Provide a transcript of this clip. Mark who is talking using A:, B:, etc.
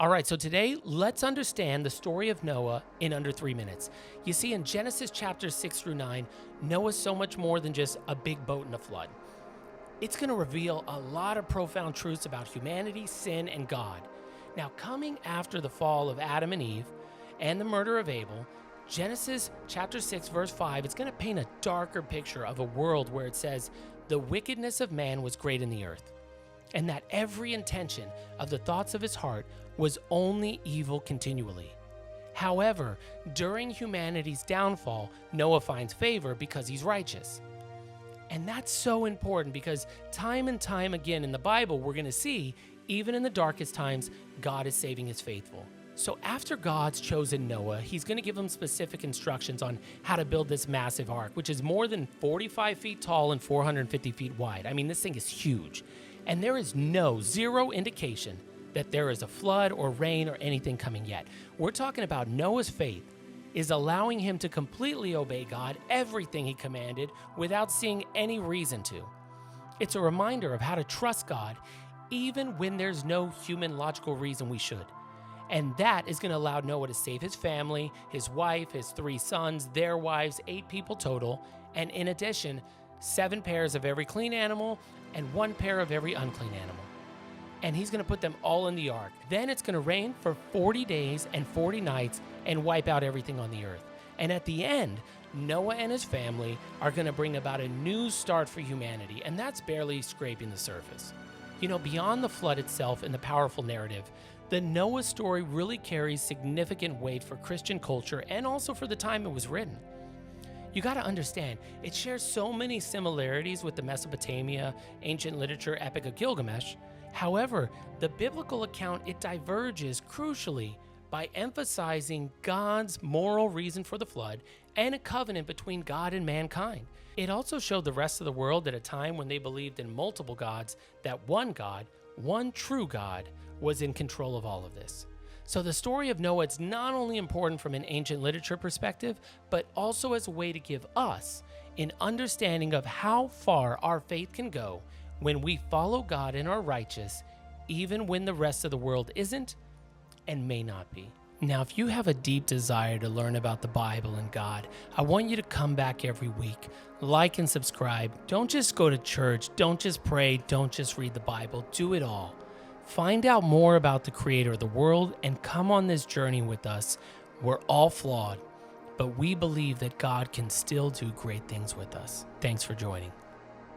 A: All right, so today let's understand the story of Noah in under 3 minutes. You see, in Genesis chapters 6 through 9, Noah's so much more than just a big boat in a flood. It's going to reveal a lot of profound truths about humanity, sin, and God. Now, coming after the fall of Adam and Eve and the murder of Abel, Genesis chapter 6, verse 5, it's going to paint a darker picture of a world where it says, the wickedness of man was great in the earth, and that every intention of the thoughts of his heart was only evil continually. However, during humanity's downfall, Noah finds favor because he's righteous. And that's so important because time and time again in the Bible, we're going to see, even in the darkest times, God is saving his faithful. So after God's chosen Noah, he's going to give him specific instructions on how to build this massive ark, which is more than 45 feet tall and 450 feet wide. I mean, this thing is huge. And there is zero indication that there is a flood or rain or anything coming yet. We're talking about Noah's faith is allowing him to completely obey God, everything he commanded, without seeing any reason to. It's a reminder of how to trust God even when there's no human logical reason we should. And that is going to allow Noah to save his family, his wife, his 3 sons, their wives, 8 people total, and in addition, 7 pairs of every clean animal and 1 pair of every unclean animal. And he's going to put them all in the ark. Then it's going to rain for 40 days and 40 nights and wipe out everything on the earth. And at the end, Noah and his family are going to bring about a new start for humanity, and that's barely scraping the surface. You know, beyond the flood itself and the powerful narrative, the Noah story really carries significant weight for Christian culture and also for the time it was written. You got to understand, it shares so many similarities with the Mesopotamia, ancient literature epic of Gilgamesh. However, the biblical account, it diverges crucially by emphasizing God's moral reason for the flood and a covenant between God and mankind. It also showed the rest of the world at a time when they believed in multiple gods, that one God, one true God, was in control of all of this. So the story of Noah is not only important from an ancient literature perspective, but also as a way to give us an understanding of how far our faith can go when we follow God and are righteous, even when the rest of the world isn't and may not be. Now, if you have a deep desire to learn about the Bible and God, I want you to come back every week, like and subscribe. Don't just go to church, don't just pray, don't just read the Bible, do it all. Find out more about the Creator of the world and come on this journey with us. We're all flawed, but we believe that God can still do great things with us. Thanks for joining.